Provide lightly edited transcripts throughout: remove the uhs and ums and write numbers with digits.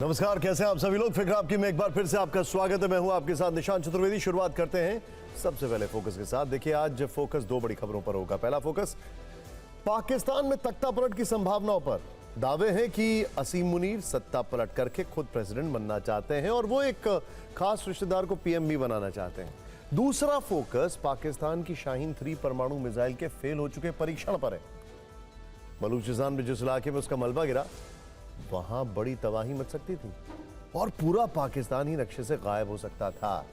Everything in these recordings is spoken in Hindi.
नमस्कार, कैसे हैं आप सभी लोग। फिक्र आपकी में एक बार फिर से आपका स्वागत है। मैं हूं आपके साथ निशांत चतुर्वेदी। शुरुआत करते हैं सबसे पहले फोकस के साथ। देखिए, आज फोकस दो बड़ी खबरों पर होगा। पहला फोकस पाकिस्तान में तख्ता पलट की संभावनाओं पर। दावे हैं कि असीम मुनीर सत्ता पलट करके खुद प्रेसिडेंट बनना चाहते हैं और वो एक खास रिश्तेदार को पीएम भी बनाना चाहते हैं। दूसरा फोकस पाकिस्तान की शाहीन 3 परमाणु मिसाइल के फेल हो चुके परीक्षण पर है। बलूचिस्तान में जिस इलाके में उसका मलबा गिरा, वहां बड़ी तबाही मच सकती थी और पूरा पाकिस्तान ही नक्शे से गायब हो सकता था।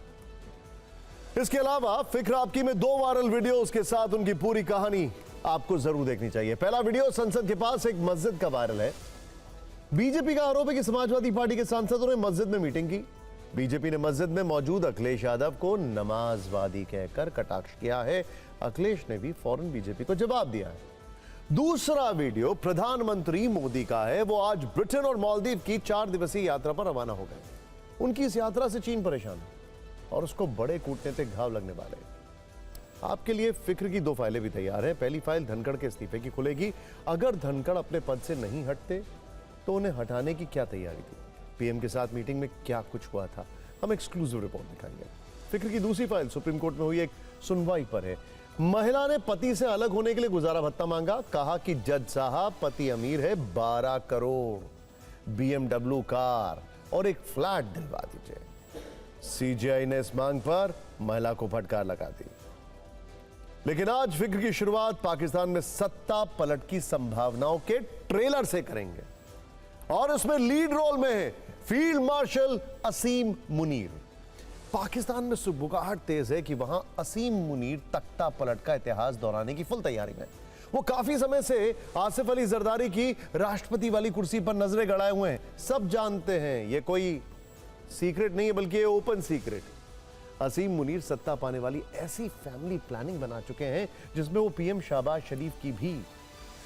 इसके अलावा फिक्र आपकी में 2 वायरल वीडियो, उसके साथ उनकी पूरी कहानी आपको जरूर देखनी चाहिए। पहला वीडियो संसद के पास एक मस्जिद का वायरल है। बीजेपी का आरोप है कि समाजवादी पार्टी के सांसदों ने मस्जिद में मीटिंग की। बीजेपी ने मस्जिद में मौजूद अखिलेश यादव को नमाजवादी कहकर कटाक्ष किया है। अखिलेश ने भी फौरन बीजेपी को जवाब दिया है। दूसरा वीडियो प्रधानमंत्री मोदी का है। वो आज ब्रिटेन और मालदीव की 4 दिवसीय यात्रा पर रवाना हो गए। उनकी इस यात्रा से चीन परेशान है और उसको बड़े कूटनीतिक घाव लगने वाले हैं। आपके लिए फिक्र की 2 फाइलें भी तैयार हैं। पहली फाइल धनखड़ के इस्तीफे की खुलेगी। अगर धनखड़ अपने पद से नहीं हटते तो उन्हें हटाने की क्या तैयारी थी, पीएम के साथ मीटिंग में क्या कुछ हुआ था, हम एक्सक्लूसिव रिपोर्ट दिखाएंगे। फिक्र की दूसरी फाइल सुप्रीम कोर्ट में हुई एक सुनवाई पर है। महिला ने पति से अलग होने के लिए गुजारा भत्ता मांगा। कहा कि जज साहब, पति अमीर है, 12 करोड़, BMW कार और एक फ्लैट दिलवा दीजिए। सीजीआई ने इस मांग पर महिला को फटकार लगा दी। लेकिन आज फिक्र की शुरुआत पाकिस्तान में सत्ता पलट की संभावनाओं के ट्रेलर से करेंगे और उसमें लीड रोल में है फील्ड मार्शल असीम मुनीर। पाकिस्तान में सुगबुगाहट तेज है कि वहां असीम मुनीर तख्ता पलट का इतिहास दोहराने की फुल तैयारी में। वो काफी समय से आसिफ अली जरदारी की राष्ट्रपति वाली कुर्सी पर नजरें गड़ाए हुए हैं। सब जानते हैं, ये कोई सीक्रेट नहीं है, बल्कि ये ओपन सीक्रेट। असीम मुनीर सत्ता पाने वाली ऐसी फैमिली प्लानिंग बना चुके हैं जिसमें वो पीएम शहबाज शरीफ की भी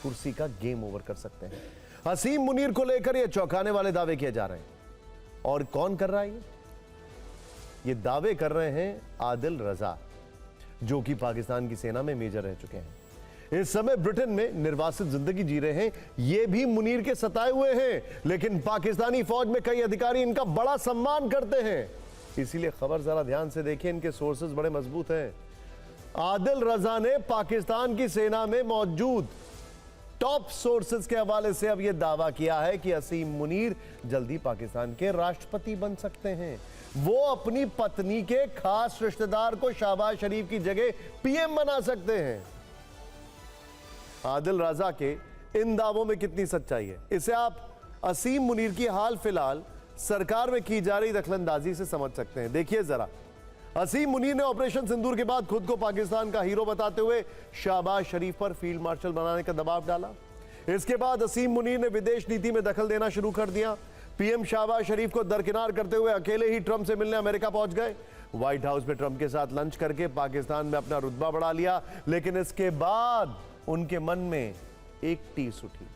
कुर्सी का गेम ओवर कर सकते हैं। असीम मुनीर को लेकर ये चौंकाने वाले दावे किए जा रहे हैं। और कौन कर रहा है ये दावे कर रहे हैं आदिल रजा, जो कि पाकिस्तान की सेना में मेजर रह चुके हैं। इस समय ब्रिटेन में निर्वासित जिंदगी जी रहे हैं। ये भी मुनीर के सताए हुए हैं, लेकिन पाकिस्तानी फौज में कई अधिकारी इनका बड़ा सम्मान करते हैं। इसीलिए खबर जरा ध्यान से देखिए, इनके सोर्सेज बड़े मजबूत हैं। आदिल रजा ने पाकिस्तान की सेना में मौजूद टॉप सोर्सेज के हवाले से अब यह दावा किया है कि असीम मुनीर जल्दी पाकिस्तान के राष्ट्रपति बन सकते हैं। वो अपनी पत्नी के खास रिश्तेदार को शहबाज शरीफ की जगह पीएम बना सकते हैं। आदिल रजा के इन दावों में कितनी सच्चाई है, इसे आप असीम मुनीर की हाल फिलहाल सरकार में की जा रही दखलंदाजी से समझ सकते हैं। देखिए जरा, असीम मुनीर ने ऑपरेशन सिंदूर के बाद खुद को पाकिस्तान का हीरो बताते हुए शहबाज शरीफ पर फील्ड मार्शल बनाने का दबाव डाला। इसके बाद असीम मुनीर ने विदेश नीति में दखल देना शुरू कर दिया। पीएम शहबाज शरीफ को दरकिनार करते हुए अकेले ही ट्रंप से मिलने अमेरिका पहुंच गए। व्हाइट हाउस में ट्रंप के साथ लंच करके पाकिस्तान में अपना रुतबा बढ़ा लिया। लेकिन इसके बाद उनके मन में एक टीस उठी।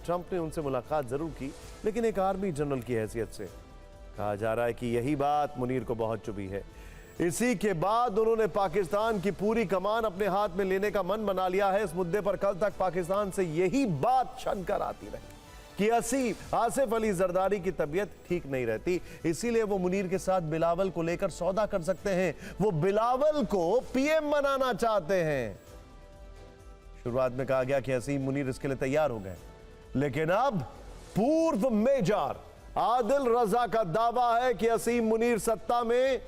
ट्रंप ने उनसे मुलाकात जरूर की, लेकिन एक आर्मी जनरल की हैसियत से। कहा जा रहा है कि यही बात मुनीर को बहुत चुभी है। इसी के बाद उन्होंने पाकिस्तान की पूरी कमान अपने हाथ में लेने का मन बना लिया है। इस मुद्दे पर कल तक पाकिस्तान से यही बात छनकर आती रही कि आसिफ अली जरदारी की तबीयत ठीक नहीं रहती, इसीलिए वो मुनीर के साथ बिलावल को लेकर सौदा कर सकते हैं। वो बिलावल को पीएम बनाना चाहते हैं। शुरुआत में कहा गया कि असीम मुनीर इसके लिए तैयार हो गए, लेकिन अब पूर्व मेजर आदिल रजा का दावा है कि असीम मुनीर सत्ता में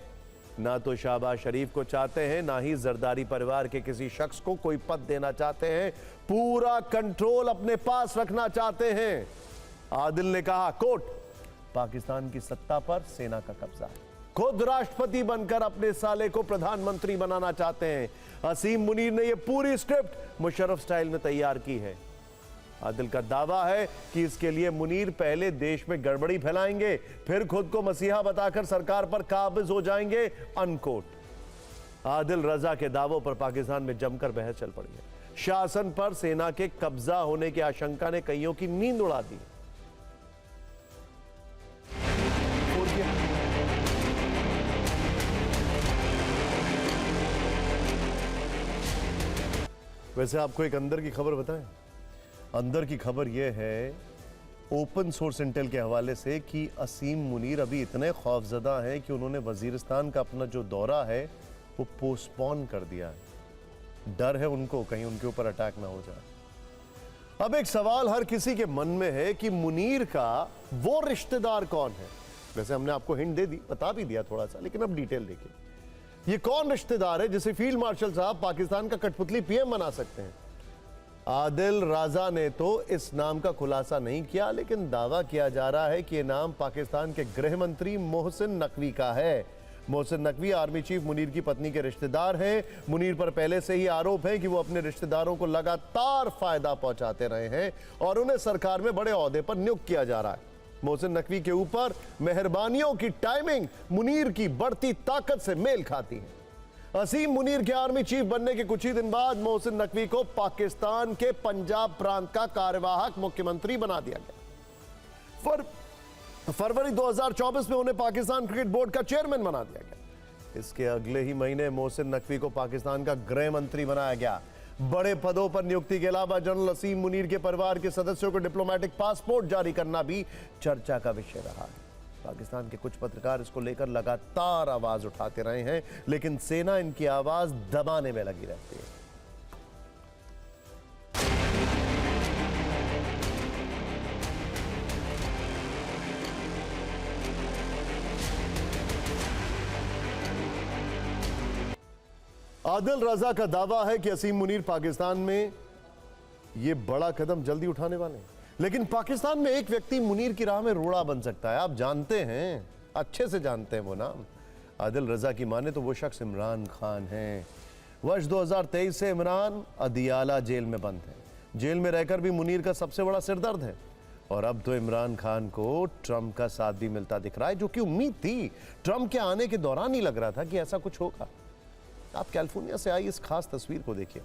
ना तो शहबाज शरीफ को चाहते हैं, ना ही जरदारी परिवार के किसी शख्स को कोई पद देना चाहते हैं। पूरा कंट्रोल अपने पास रखना चाहते हैं। आदिल ने कहा, कोट, पाकिस्तान की सत्ता पर सेना का कब्जा है। खुद राष्ट्रपति बनकर अपने साले को प्रधानमंत्री बनाना चाहते हैं। असीम मुनीर ने यह पूरी स्क्रिप्ट मुशर्रफ स्टाइल में तैयार की है। आदिल का दावा है कि इसके लिए मुनीर पहले देश में गड़बड़ी फैलाएंगे, फिर खुद को मसीहा बताकर सरकार पर काबिज हो जाएंगे, अनकोट। आदिल रजा के दावों पर पाकिस्तान में जमकर बहस चल पड़ी है। शासन पर सेना के कब्जा होने की आशंका ने कईयों की नींद उड़ा दी। वैसे आपको एक अंदर की खबर बताएं। अंदर की खबर यह है ओपन सोर्स इंटेल के हवाले से कि असीम मुनीर अभी इतने खौफजदा हैं कि उन्होंने वजीरिस्तान का अपना जो दौरा है वो पोस्टपोन कर दिया है। डर है उनको कहीं उनके ऊपर अटैक ना हो जाए। अब एक सवाल हर किसी के मन में है कि मुनीर का वो रिश्तेदार कौन है। वैसे हमने आपको हिंट दे दी, बता भी दिया थोड़ा सा, लेकिन अब डिटेल देखिए। ये कौन रिश्तेदार है जिसे फील्ड मार्शल साहब पाकिस्तान का कठपुतली पीएम बना सकते हैं? आदिल राजा ने तो इस नाम का खुलासा नहीं किया, लेकिन दावा किया जा रहा है कि यह नाम पाकिस्तान के गृह मंत्री मोहसिन नकवी का है। मोहसिन नकवी आर्मी चीफ मुनीर की पत्नी के रिश्तेदार हैं। मुनीर पर पहले से ही आरोप है कि वो अपने रिश्तेदारों को लगातार फायदा पहुंचाते रहे हैं और उन्हें सरकार में बड़े ओहदे पर नियुक्त किया जा रहा है। मोहसिन नकवी के ऊपर मेहरबानियों की टाइमिंग मुनीर की बढ़ती ताकत से मेल खाती है। असीम मुनीर के आर्मी चीफ बनने के कुछ ही दिन बाद मोहसिन नकवी को पाकिस्तान के पंजाब प्रांत का कार्यवाहक मुख्यमंत्री बना दिया गया। फरवरी 2024 में उन्हें पाकिस्तान क्रिकेट बोर्ड का चेयरमैन बना दिया गया। इसके अगले ही महीने मोहसिन नकवी को पाकिस्तान का गृह मंत्री बनाया गया। बड़े पदों पर नियुक्ति के अलावा जनरल असीम मुनीर के परिवार के सदस्यों को डिप्लोमेटिक पासपोर्ट जारी करना भी चर्चा का विषय रहा है। पाकिस्तान के कुछ पत्रकार इसको लेकर लगातार आवाज उठाते रहे हैं, लेकिन सेना इनकी आवाज दबाने में लगी रहती है। आदिल रजा का दावा है कि असीम मुनीर पाकिस्तान में यह बड़ा कदम जल्दी उठाने वाले हैं, लेकिन पाकिस्तान में एक व्यक्ति मुनीर की राह में रोड़ा बन सकता है। आप जानते हैं, अच्छे से जानते हैं वो नाम। आदिल रजा की माने तो वो शख्स इमरान खान हैं। वर्ष 2023 से इमरान अदियाला जेल में बंद है। जेल में रहकर भी मुनीर का सबसे बड़ा सिरदर्द है और अब तो इमरान खान को ट्रंप का साथ भी मिलता दिख रहा है, जो कि उम्मीद थी। ट्रंप के आने के दौरान ही लग रहा था कि ऐसा कुछ होगा। आप कैलिफोर्निया से आई इस खास तस्वीर को देखिए।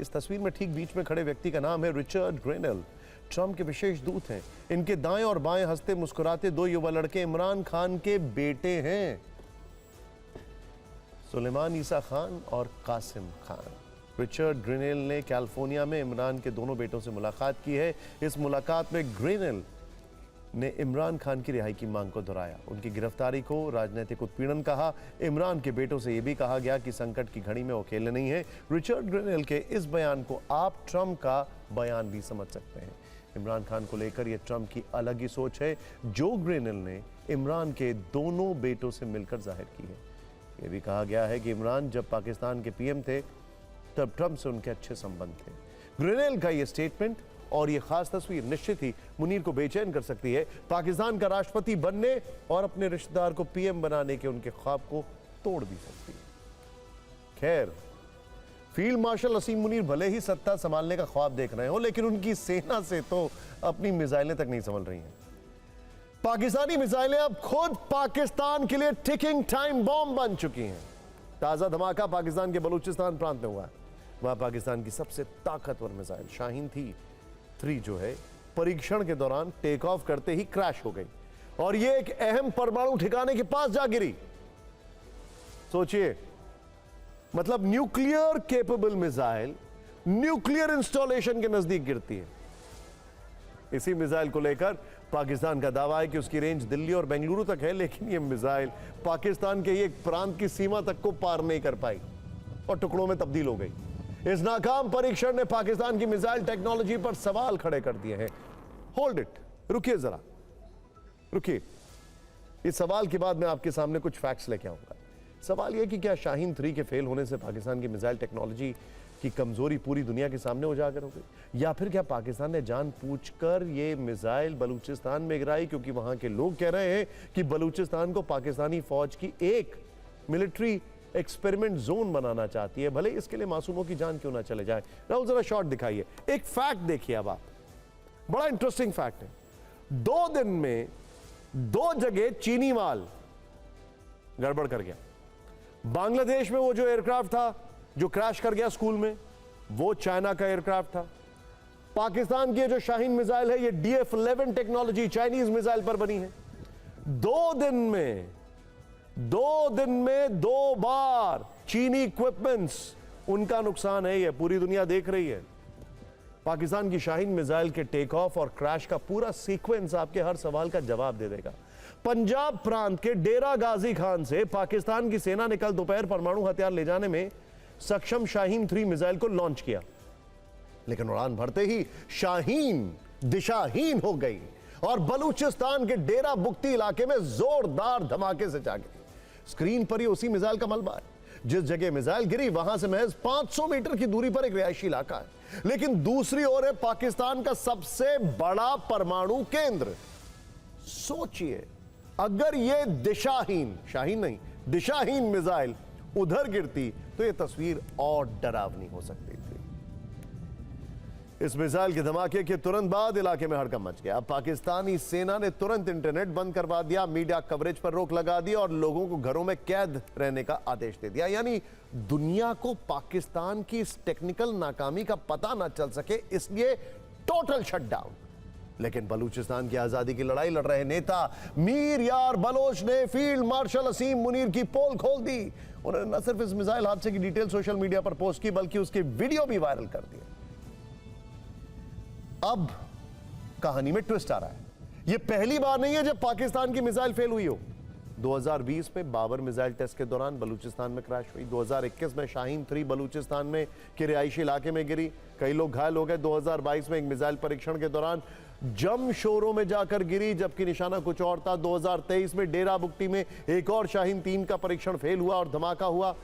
इस तस्वीर में ठीक बीच में खड़े व्यक्ति का नाम है रिचर्ड ग्रेनेल। ट्रंप के विशेष दूत हैं। इनके दाएं और बाएं हंसते मुस्कुराते दो युवा लड़के इमरान खान के बेटे हैं, सुलेमान ईसा खान और कासिम खान। रिचर्ड ग्रेनेल ने कैलिफोर्निया में इमरान के दोनों बेटों से मुलाकात की है। इस मुलाकात में ग्रेनेल ने इमरान खान की रिहाई की मांग को दोहराया। उनकी गिरफ्तारी को राजनीतिक उत्पीड़न कहा। इमरान के बेटों से यह भी कहा गया कि संकट की घड़ी में वो अकेले नहीं है। रिचर्ड ग्रेनेल के इस बयान को आप ट्रंप का बयान भी समझ सकते हैं। इमरान खान को लेकर यह ट्रंप की अलग ही सोच है, जो ग्रेनेल ने इमरान के दोनों बेटों से मिलकर जाहिर की है। यह भी कहा गया है कि इमरान जब पाकिस्तान के पीएम थे तब ट्रंप से उनके अच्छे संबंध थे। ग्रेनेल का यह स्टेटमेंट और ये खास तस्वीर निश्चित ही मुनीर को बेचैन कर सकती है। पाकिस्तान का राष्ट्रपति बनने और अपने रिश्तेदार को पीएम बनाने के उनके ख्वाब को तोड़ भी सकती है। खैर, फील्ड मार्शल असीम मुनीर भले ही सत्ता संभालने का ख्वाब देख रहे हो, लेकिन उनकी सेना से तो अपनी मिसाइलें तक नहीं संभल रही हैं। पाकिस्तानी मिसाइलें अब खुद पाकिस्तान के लिए टिकिंग टाइम बॉम्ब बन चुकी हैं। ताजा धमाका पाकिस्तान के बलूचिस्तान प्रांत में हुआ है। वहां पाकिस्तान की सबसे ताकतवर मिसाइल शाहीन 3 जो है, परीक्षण के दौरान टेक ऑफ करते ही क्रैश हो गई और यह एक अहम परमाणु ठिकाने के पास जा गिरी। सोचिए, मतलब nuclear capable missile nuclear installation के नजदीक गिरती है। इसी मिसाइल को लेकर पाकिस्तान का दावा है कि उसकी रेंज दिल्ली और बेंगलुरु तक है, लेकिन यह मिसाइल पाकिस्तान के एक प्रांत की सीमा तक को पार नहीं कर पाई और टुकड़ों में तब्दील हो गई। इस नाकाम परीक्षण ने पाकिस्तान की मिसाइल टेक्नोलॉजी पर सवाल खड़े कर दिए हैं। होल्ड इट, रुकिए जरा, रुकिए। इस सवाल के बाद मैं आपके सामने कुछ फैक्ट्स लेके आऊंगा। सवाल यह कि क्या शाहीन 3 के फेल होने से पाकिस्तान की मिसाइल टेक्नोलॉजी की कमजोरी पूरी दुनिया के सामने उजागर हो गई, या फिर क्या पाकिस्तान ने जानबूझकर ये मिसाइल बलूचिस्तान में गिराई क्योंकि वहां के लोग कह रहे हैं कि बलूचिस्तान को पाकिस्तानी फौज की एक मिलिट्री एक्सपेरिमेंट जोन बनाना चाहती है, भले इसके लिए मासूमों की जान क्यों ना चले जाए। राहुल जरा शॉट दिखाइए। एक फैक्ट देखिए अब आप, बड़ा इंटरेस्टिंग फैक्ट है। 2 दिन में 2 जगह चीनी माल गड़बड़ कर गया। बांग्लादेश में वो जो एयरक्राफ्ट था जो क्रैश कर गया स्कूल में, वो चाइना का एयरक्राफ्ट था। पाकिस्तान की जो शाहीन मिसाइल है, ये DF-11 टेक्नोलॉजी चाइनीज मिसाइल पर बनी है। 2 दिन में 2 बार चीनी इक्विपमेंट्स, उनका नुकसान है, ये पूरी दुनिया देख रही है। पाकिस्तान की शाहीन मिसाइल के टेक ऑफ और क्रैश का पूरा सीक्वेंस आपके हर सवाल का जवाब दे देगा। पंजाब प्रांत के डेरा गाजी खान से पाकिस्तान की सेना ने कल दोपहर परमाणु हथियार ले जाने में सक्षम शाहीन 3 मिसाइल को लॉन्च किया, लेकिन उड़ान भरते ही शाहीन दिशाहीन हो गई और बलूचिस्तान के डेरा बुक्ती इलाके में जोरदार धमाके से जा गिरी। स्क्रीन पर ही उसी मिसाइल का मलबा है। जिस जगह मिसाइल गिरी वहां से महज 500 मीटर की दूरी पर एक रिहायशी इलाका है, लेकिन दूसरी ओर है पाकिस्तान का सबसे बड़ा परमाणु केंद्र। सोचिए, अगर यह दिशाहीन, शाहीन नहीं, दिशाहीन मिसाइल उधर गिरती तो यह तस्वीर और डरावनी हो सकती थी। इस मिसाइल के धमाके के तुरंत बाद इलाके में हड़कंप मच गया। पाकिस्तानी सेना ने तुरंत इंटरनेट बंद करवा दिया, मीडिया कवरेज पर रोक लगा दी और लोगों को घरों में कैद रहने का आदेश दे दिया। यानी दुनिया को पाकिस्तान की इस टेक्निकल नाकामी का पता ना चल सके, इसलिए टोटल शटडाउन। लेकिन बलूचिस्तान की आजादी की लड़ाई लड़ रहे नेता मीर यार बलोच ने फील्ड मार्शल असीम मुनीर की पोल खोल दी। उन्होंने न सिर्फ इस मिसाइल हादसे की डिटेल सोशल मीडिया पर पोस्ट की, बल्कि उसकी वीडियो भी वायरल कर दी। अब कहानी में ट्विस्ट आ रहा है। यह पहली बार नहीं है जब पाकिस्तान की मिसाइल फेल हुई हो। 2020 में बाबर मिसाइल टेस्ट के दौरान बलूचिस्तान में क्रैश हुई। 2021 में शाहीन 3 बलूचिस्तान में के रिहायशी इलाके में गिरी, कई लोग घायल हो गए। 2022 में एक मिसाइल परीक्षण के दौरान जमशोरों में जाकर गिरी, जबकि निशाना कुछ और था। 2023 में डेरा बुक्टी में एक और शाहीन 3 का परीक्षण फेल हुआ और धमाका हुआ।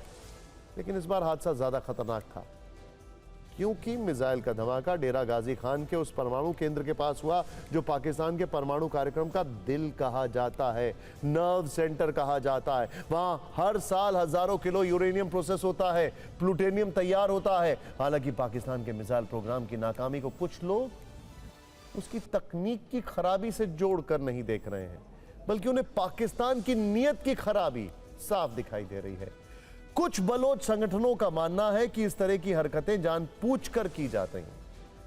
लेकिन इस बार हादसा ज्यादा खतरनाक था, क्योंकि मिसाइल का धमाका डेरा गाजी खान के उस परमाणु केंद्र के पास हुआ जो पाकिस्तान के परमाणु कार्यक्रम का दिल कहा जाता है, नर्व सेंटर कहा जाता है। वहां हर साल हजारों किलो यूरेनियम प्रोसेस होता है, प्लूटोनियम तैयार होता है। हालांकि पाकिस्तान के मिसाइल प्रोग्राम की नाकामी को कुछ लोग उसकी तकनीक की खराबी से जोड़कर नहीं देख रहे हैं, बल्कि उन्हें पाकिस्तान की नीयत की खराबी साफ दिखाई दे रही है। कुछ बलोच संगठनों का मानना है कि इस तरह की हरकतें जानबूझकर की जाती हैं,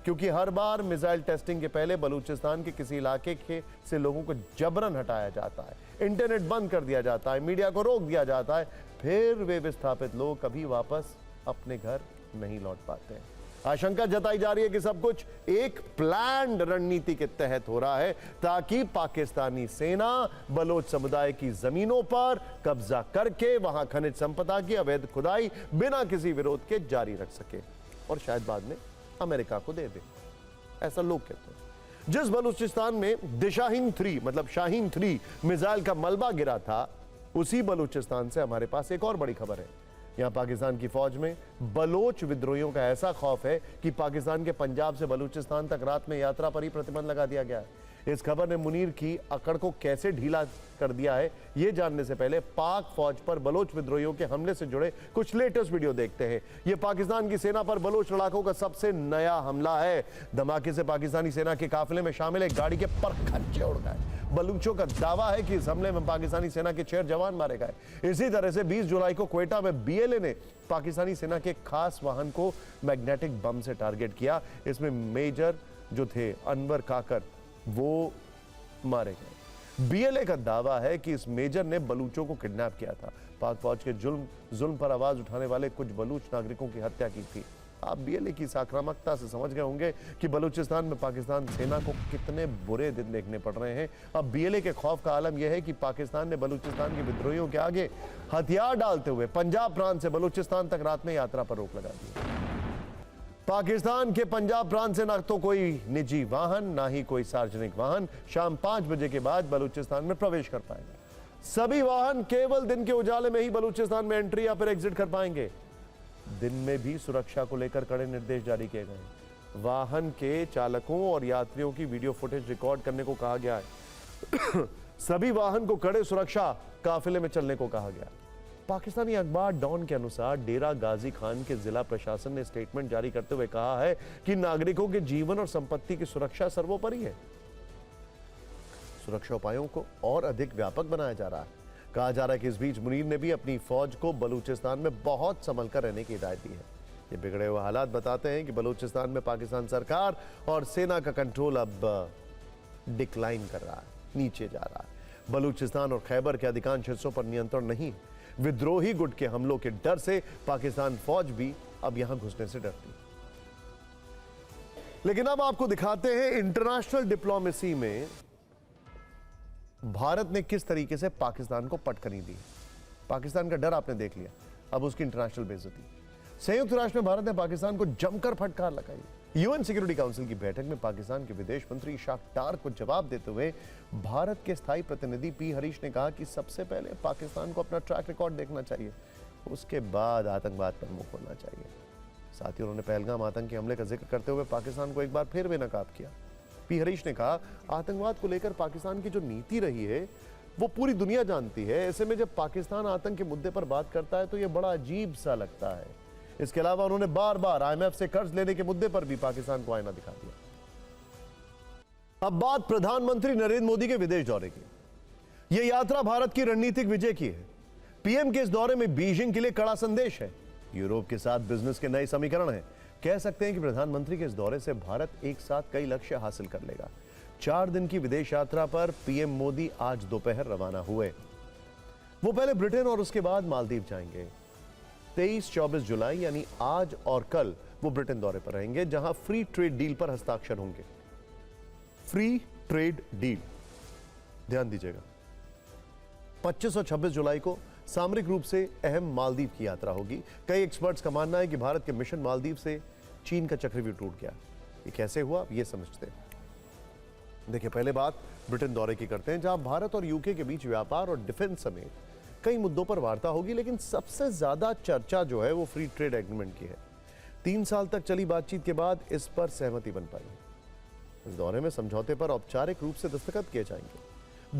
क्योंकि हर बार मिसाइल टेस्टिंग के पहले बलूचिस्तान के किसी इलाके से लोगों को जबरन हटाया जाता है, इंटरनेट बंद कर दिया जाता है, मीडिया को रोक दिया जाता है, फिर वे विस्थापित लोग कभी वापस अपने घर नहीं लौट पाते हैं। आशंका जताई जा रही है कि सब कुछ एक प्लान्ड रणनीति के तहत हो रहा है, ताकि पाकिस्तानी सेना बलोच समुदाय की जमीनों पर कब्जा करके वहां खनिज संपदा की अवैध खुदाई बिना किसी विरोध के जारी रख सके और शायद बाद में अमेरिका को दे दे, ऐसा लोग कहते हैं। जिस बलूचिस्तान में दिशाहीन 3 मतलब शाहीन 3 मिसाइल का मलबा गिरा था, उसी बलूचिस्तान से हमारे पास एक और बड़ी खबर है। यहां पाकिस्तान की फौज में बलोच विद्रोहियों का ऐसा खौफ है कि पाकिस्तान के पंजाब से बलूचिस्तान तक रात में यात्रा पर ही प्रतिबंध लगा दिया गया है। इस खबर ने मुनीर की अकड़ को कैसे ढीला कर दिया है, यह जानने से पहले पाक फौज पर बलोच विद्रोहियों के हमले से जुड़े कुछ लेटेस्ट वीडियो देखते हैं। यह पाकिस्तान की सेना पर बलोच लड़ाकों का सबसे नया हमला है। धमाके से पाकिस्तानी सेना के काफिले में शामिल एक गाड़ी के परखच्चे उड़ गए। बलूचों का दावा है कि इस हमले में पाकिस्तानी सेना के 6 जवान मारे गए। इसी तरह से 20 जुलाई को क्वेटा में बीएलए ने पाकिस्तानी सेना के खास वाहन को मैग्नेटिक बम से टारगेट किया। इसमें मेजर जो थे अनवर काकर, वो मारे गए। बीएलए का दावा है कि इस मेजर ने बलूचों को किडनैप किया था। पाक फौज के जुल्म पर आवाज उठाने वाले कुछ बलूच नागरिकों की हत्या की थी। आप बीएलए की आक्रामकता से समझ गए होंगे कि बलूचिस्तान में पाकिस्तान सेना को कितने बुरे दिन देखने पड़ रहे हैं। अब बीएलए के खौफ का आलम यह है कि पाकिस्तान ने बलूचिस्तान के विद्रोहियों के आगे हथियार डालते हुए पंजाब प्रांत से बलूचिस्तान तक रात में यात्रा पर रोक लगा दी। पाकिस्तान के पंजाब प्रांत से ना तो कोई निजी वाहन, ना ही कोई सार्वजनिक वाहन शाम 5 बजे के बाद बलूचिस्तान में प्रवेश कर पाएंगे। सभी वाहन केवल दिन के उजाले में ही बलूचिस्तान में एंट्री या फिर एग्जिट कर पाएंगे। दिन में भी सुरक्षा को लेकर कड़े निर्देश जारी किए गए। वाहन के चालकों और यात्रियों की वीडियो फुटेज रिकॉर्ड करने को कहा गया है। सभी वाहन को कड़े सुरक्षा काफिले में चलने को कहा गया। पाकिस्तानी अखबार डॉन के अनुसार डेरा गाजी खान के जिला प्रशासन ने स्टेटमेंट जारी करते हुए कहा है कि नागरिकों के जीवन और संपत्ति की सुरक्षा सर्वोपरि है। सुरक्षा उपायों को और अधिक व्यापक बनाया जा रहा है। कहा जा रहा है कि इस बीच मुनीर ने भी अपनी फौज को बलूचिस्तान में बहुत संभल कर रहने की हिदायत दी है। ये बिगड़े हुए हालात बताते हैं कि बलूचिस्तान में पाकिस्तान सरकार और सेना का कंट्रोल अब डिक्लाइन कर रहा है, नीचे जा रहा है। बलूचिस्तान और खैबर के अधिकांश हिस्सों पर नियंत्रण नहीं। विद्रोही गुट के हमलों के डर से पाकिस्तान फौज भी अब यहां घुसने से डरती। लेकिन अब आपको दिखाते हैं इंटरनेशनल डिप्लोमेसी में भारत ने किस तरीके से पाकिस्तान को पटकनी दी। पाकिस्तान का डर आपने देख लिया, अब उसकी इंटरनेशनल बेइज्जती। संयुक्त राष्ट्र में भारत ने पाकिस्तान को जमकर फटकार लगाई। यूएन सिक्योरिटी काउंसिल की बैठक में पाकिस्तान के विदेश मंत्री इशाक डार को जवाब देते हुए भारत के स्थायी प्रतिनिधि पी हरीश ने कहा कि सबसे पहले पाकिस्तान को अपना ट्रैक रिकॉर्ड देखना चाहिए, उसके बाद आतंकवाद पर मुंह खोलना चाहिए। साथ ही उन्होंने पहलगाम आतंकी हमले का जिक्र करते हुए पाकिस्तान को एक बार फिर बेनकाब किया। पी हरीश ने कहा, आतंकवाद को लेकर पाकिस्तान की जो नीति रही है वो पूरी दुनिया जानती है। ऐसे में जब पाकिस्तान आतंक के मुद्दे पर बात करता है तो यह बड़ा अजीब सा लगता है। इसके अलावा उन्होंने बार बार आईएमएफ से कर्ज लेने के मुद्दे पर भी पाकिस्तान को आईना दिखा दिया। अब बात प्रधानमंत्री नरेंद्र मोदी के विदेश दौरे की। यह यात्रा भारत की रणनीतिक विजय की है। पीएम के इस दौरे में बीजिंग के लिए कड़ा संदेश है। यूरोप के साथ बिजनेस के नए समीकरण हैं। कह सकते हैं कि प्रधानमंत्री के इस दौरे से भारत एक साथ कई लक्ष्य हासिल कर लेगा। 4 दिन की विदेश यात्रा पर पीएम मोदी आज दोपहर रवाना हुए। वो पहले ब्रिटेन और उसके बाद मालदीव जाएंगे। 23-24 जुलाई यानी आज और कल वो ब्रिटेन दौरे पर रहेंगे, जहां फ्री ट्रेड डील पर हस्ताक्षर होंगे। फ्री ट्रेड डील, ध्यान दीजिएगा। 25 और 26 जुलाई को सामरिक रूप से अहम मालदीव की यात्रा होगी। कई एक्सपर्ट्स का मानना है कि भारत के मिशन मालदीव से चीन का चक्रव्यूह टूट गया। ये कैसे हुआ, ये समझते हैं। देखिए, पहले बात ब्रिटेन दौरे की करते हैं, जहां भारत और यूके के बीच व्यापार और डिफेंस समेत कई मुद्दों पर वार्ता होगी, लेकिन सबसे ज्यादा चर्चा जो है वो फ्री ट्रेड एग्रीमेंट की है। 3 साल तक चली बातचीत के बाद इस पर सहमति बन पाई। इस दौरे में समझौते पर औपचारिक रूप से दस्तखत किए जाएंगे।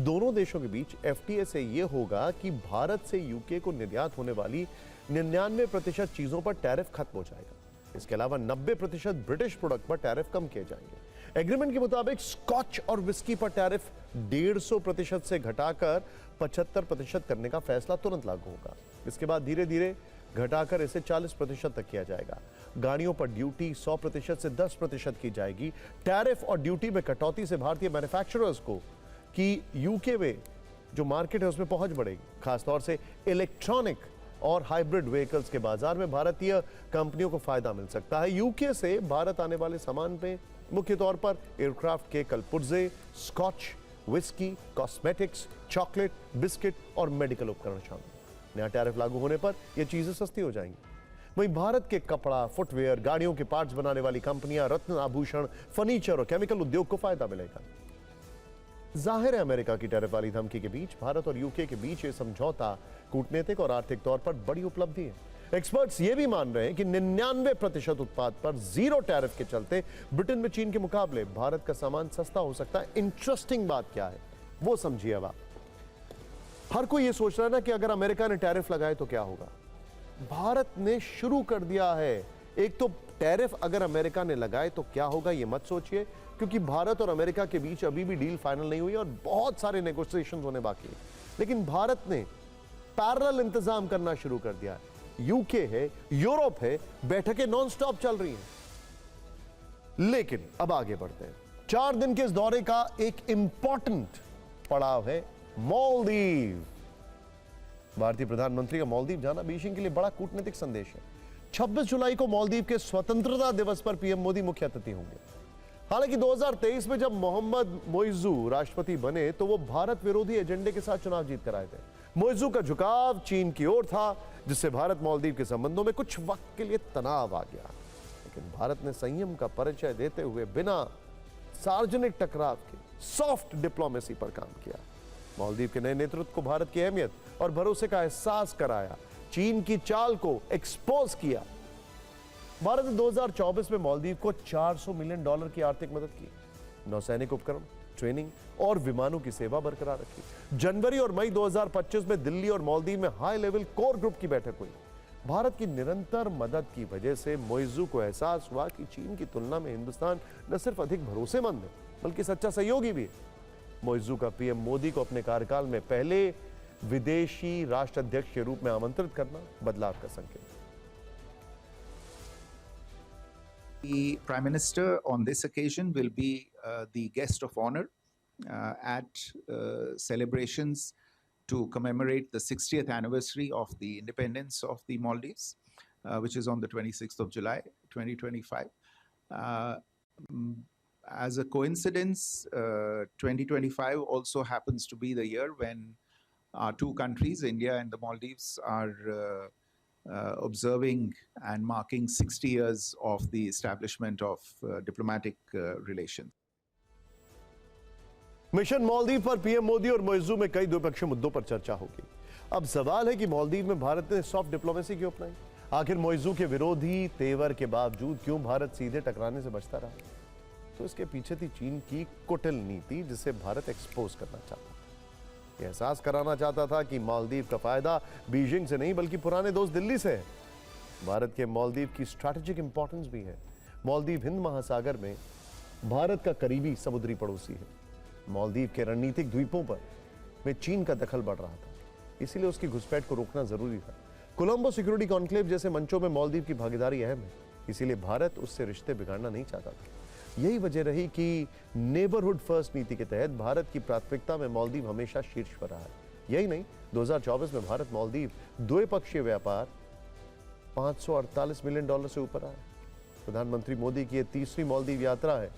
दोनों देशों के बीच एफटीए से यह होगा कि भारत से यूके को निर्यात होने वाली 99% चीजों पर टैरिफ खत्म हो जाएगा। इसके अलावा 90% ब्रिटिश प्रोडक्ट पर टैरिफ कम किए जाएंगे। एग्रीमेंट के मुताबिक स्कॉच और विस्की पर टैरिफ 150% से घटाकर 75% करने का फैसला तुरंत लागू होगा। इसके बाद धीरे धीरे घटाकर इसे 40% तक किया जाएगा। गाड़ियों पर ड्यूटी 100% से 10% की जाएगी। टैरिफ और ड्यूटी में कटौती से भारतीय मैन्युफैक्चरर्स को कि यूके में जो मार्केट है उसमें पहुंच बढ़ेगी। खासतौर से इलेक्ट्रॉनिक और हाइब्रिड व्हीकल्स के बाजार में भारतीय कंपनियों को फायदा मिल सकता है। यूके से भारत आने वाले सामान पे मुख्य तौर पर एयरक्राफ्ट के कलपुर्जे, scotch, whisky, cosmetics, chocolate, biscuit और मेडिकल उपकरण शामिल। नया टैरिफ लागू होने पर यह चीजें सस्ती हो जाएंगी। वहीं भारत के कपड़ा, फुटवेयर, गाड़ियों के पार्ट्स बनाने वाली कंपनियां, रत्न आभूषण, फर्नीचर और केमिकल उद्योग को फायदा मिलेगा। जाहिर है, अमेरिका की टैरिफ वाली धमकी के बीच भारत और यूके के बीच ये समझौता कूटनीतिक और आर्थिक तौर पर बड़ी उपलब्धि है। एक्सपर्ट्स ये भी मान रहे हैं कि 99% उत्पाद पर जीरो टैरिफ के चलते ब्रिटेन में चीन के मुकाबले भारत का सामान सस्ता हो सकता है। इंटरेस्टिंग बात क्या है वो समझिए। अब हर कोई ये सोच रहा है ना कि अगर अमेरिका ने टैरिफ लगाए तो क्या होगा। भारत ने शुरू कर दिया है। एक तो टैरिफ अगर अमेरिका ने लगाए तो क्या होगा ये मत सोचिए, क्योंकि भारत और अमेरिका के बीच अभी भी डील फाइनल नहीं हुई और बहुत सारे नेगोशिएशन होने बाकी हैं। लेकिन भारत ने पैरेलल इंतजाम करना शुरू कर दिया है। यूके है, यूरोप है, बैठकें नॉन स्टॉप चल रही हैं। लेकिन अब आगे बढ़ते हैं। 4 दिन के इस दौरे का एक इंपॉर्टेंट पड़ाव है मालदीव। भारतीय प्रधानमंत्री का मालदीव जाना बीजिंग के लिए बड़ा कूटनीतिक संदेश है। 26 जुलाई को मालदीव के स्वतंत्रता दिवस पर पीएम मोदी मुख्य अतिथि होंगे। हालांकि 2023 में जब मोहम्मद मोइजू राष्ट्रपति बने तो वो भारत विरोधी एजेंडे के साथ चुनाव जीत कर आए थे। मोइजू का झुकाव चीन की ओर था, जिससे भारत मालदीव के संबंधों में कुछ वक्त के लिए तनाव आ गया। लेकिन भारत ने संयम का परिचय देते हुए बिना सार्वजनिक टकराव के सॉफ्ट डिप्लोमेसी पर काम किया। मालदीव के नए नेतृत्व को भारत की अहमियत और भरोसे का एहसास कराया, चीन की चाल को एक्सपोज किया। भारत ने 2024 में मालदीव को $400 मिलियन की आर्थिक मदद की, नौसैनिक उपकरण, ट्रेनिंग और विमानों की सेवा बरकरार रखी। जनवरी और मई 2025 में दिल्ली और मालदीव में हाई लेवल कोर ग्रुप की बैठक हुई। भारत की निरंतर मदद की वजह से मोइजू को एहसास हुआ कि चीन की तुलना में हिंदुस्तान न सिर्फ अधिक भरोसेमंद है बल्कि सच्चा सहयोगी भी है। मोइजू का पीएम मोदी को अपने कार्यकाल में पहले विदेशी राष्ट्राध्यक्ष के रूप में आमंत्रित करना बदलाव का संकेत। The Prime Minister on this occasion will be the guest of honor at celebrations to commemorate the 60th anniversary of the independence of the Maldives, which is on the 26th of July, 2025. As a coincidence, 2025 also happens to be the year when our two countries, India and the Maldives, are observing and marking 60 years of the establishment of diplomatic relations. Mission Maldives पर पीएम मोदी और मौजू में कई द्विपक्षीय मुद्दों पर चर्चा होगी। अब सवाल है कि मालदीव में भारत ने सॉफ्ट डिप्लोमेसी क्यों अपनाई? आखिर मौजू के विरोधी तेवर के बावजूद क्यों भारत सीधे टकराने से बचता रहा? तो इसके पीछे थी चीन की कुटिल नीति, जिसे भारत एक्सपोज करना चाहता था। एहसास कराना चाहता था कि मालदीव का फायदा बीजिंग से नहीं बल्कि पुराने दोस्त दिल्ली से है। भारत के मालदीव की स्ट्रैटेजिक इंपॉर्टेंस भी है। मालदीव हिंद महासागर में भारत का करीबी समुद्री पड़ोसी है। मालदीव के रणनीतिक द्वीपों पर में चीन का दखल बढ़ रहा था, इसीलिए उसकी घुसपैठ को रोकना जरूरी था। कोलंबो सिक्योरिटी कॉन्क्लेव जैसे मंचों में मालदीव की भागीदारी अहम है, इसीलिए भारत उससे रिश्ते बिगाड़ना नहीं चाहता था। यही वजह रही कि नेबरहुड फर्स्ट नीति के तहत भारत की प्राथमिकता में मालदीव हमेशा शीर्ष पर रहा है। यही नहीं, 2024 में भारत मालदीव द्विपक्षीय व्यापार $548 मिलियन से ऊपर आया। प्रधानमंत्री मोदी की यह तीसरी मालदीव यात्रा है।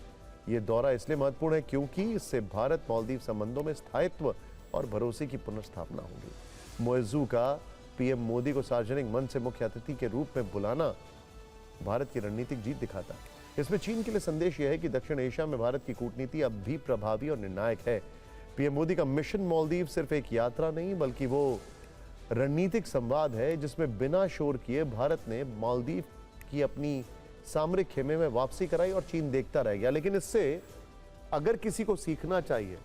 यह दौरा इसलिए महत्वपूर्ण है क्योंकि इससे भारत मालदीव संबंधों में स्थायित्व और भरोसे की पुनर्स्थापना होगी। मौजू का पीएम मोदी को सार्वजनिक मंच से मुख्य अतिथि के रूप में बुलाना भारत की रणनीतिक जीत दिखाता है। इसमें चीन के लिए संदेश यह है कि दक्षिण एशिया में भारत की कूटनीति अब भी प्रभावी और निर्णायक है। पीएम मोदी का मिशन मालदीव सिर्फ एक यात्रा नहीं बल्कि वो रणनीतिक संवाद है जिसमें बिना शोर किए भारत ने मालदीव की अपनी सामरिक खेमे में वापसी कराई और चीन देखता रह गया। लेकिन इससे अगर किसी को सीखना चाहिए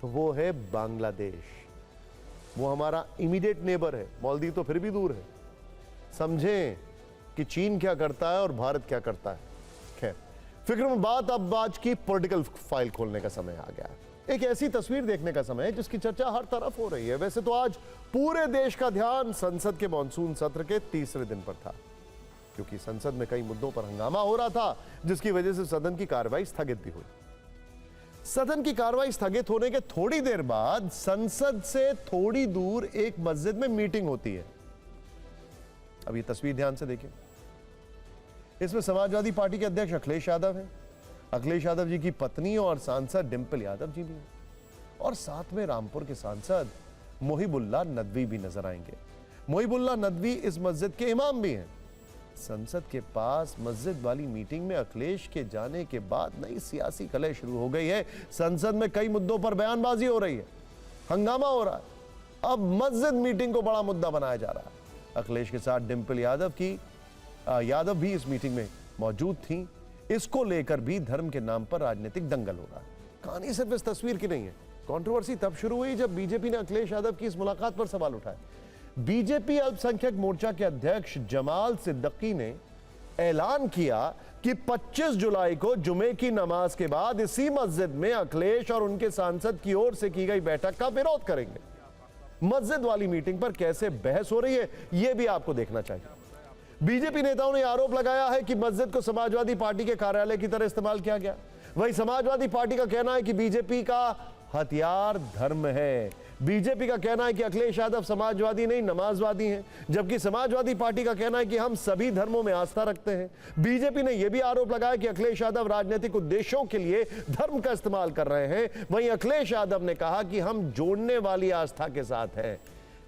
तो वो है बांग्लादेश। वो हमारा इमीडिएट नेबर है, मालदीव तो फिर भी दूर है। समझें कि चीन क्या करता है और भारत क्या करता है। खैर, फिक्र में बात, अब आज की पॉलिटिकल फाइल खोलने का समय आ गया है। एक ऐसी तस्वीर देखने का समय है जिसकी चर्चा हर तरफ हो रही है। वैसे तो आज पूरे देश का ध्यान संसद के मॉनसून सत्र के तीसरे दिन पर था, क्योंकि संसद में कई मुद्दों पर हंगामा हो रहा था, जिसकी वजह से सदन की कार्रवाई स्थगित भी हुई। सदन की कार्रवाई स्थगित होने के थोड़ी देर बाद संसद से थोड़ी दूर एक मस्जिद में मीटिंग होती है। अब ये तस्वीर ध्यान से देखिए। इसमें समाजवादी पार्टी के अध्यक्ष अखिलेश यादव हैं। अखिलेश यादव जी की पत्नी और सांसद डिंपल यादव जी भी हैं, और साथ में रामपुर के सांसद मोहिबुल्लाह नदवी भी नजर आएंगे। मोहिबुल्लाह नदवी इस मस्जिद के इमाम भी हैं। संसद के पास मस्जिद वाली मीटिंग में अखिलेश के जाने के बाद नई सियासी कलह शुरू हो गई है। संसद में कई मुद्दों पर बयानबाजी हो रही है, हंगामा हो रहा है। अब मस्जिद मीटिंग को बड़ा मुद्दा बनाया जा रहा है। अखिलेश के साथ डिंपल यादव भी इस मीटिंग में मौजूद थी। इसको लेकर भी धर्म के नाम पर राजनीतिक दंगल हो रहा है। कहानी सिर्फ इस तस्वीर की नहीं है। कंट्रोवर्सी तब शुरू हुई जब बीजेपी ने अखिलेश यादव की इस मुलाकात पर सवाल उठाए। बीजेपी अल्पसंख्यक मोर्चा के अध्यक्ष जमाल सिद्दीकी ने ऐलान किया कि 25 जुलाई को जुमे की नमाज के बाद इसी मस्जिद में अखिलेश और उनके सांसद की ओर से की गई बैठक का विरोध करेंगे। मस्जिद वाली मीटिंग पर कैसे बहस हो रही है, यह भी आपको देखना चाहिए। बीजेपी नेताओं ने आरोप लगाया है कि मस्जिद को समाजवादी पार्टी के कार्यालय की तरह इस्तेमाल किया गया। वहीं समाजवादी पार्टी का कहना है कि बीजेपी का हथियार धर्म है। बीजेपी का कहना है कि अखिलेश यादव समाजवादी नहीं नमाजवादी हैं, जबकि समाजवादी पार्टी का कहना है कि हम सभी धर्मों में आस्था रखते हैं। बीजेपी ने यह भी आरोप लगाया कि अखिलेश यादव राजनीतिक उद्देश्यों के लिए धर्म का इस्तेमाल कर रहे हैं। वहीं अखिलेश यादव ने कहा कि हम जोड़ने वाली आस्था के साथ हैं।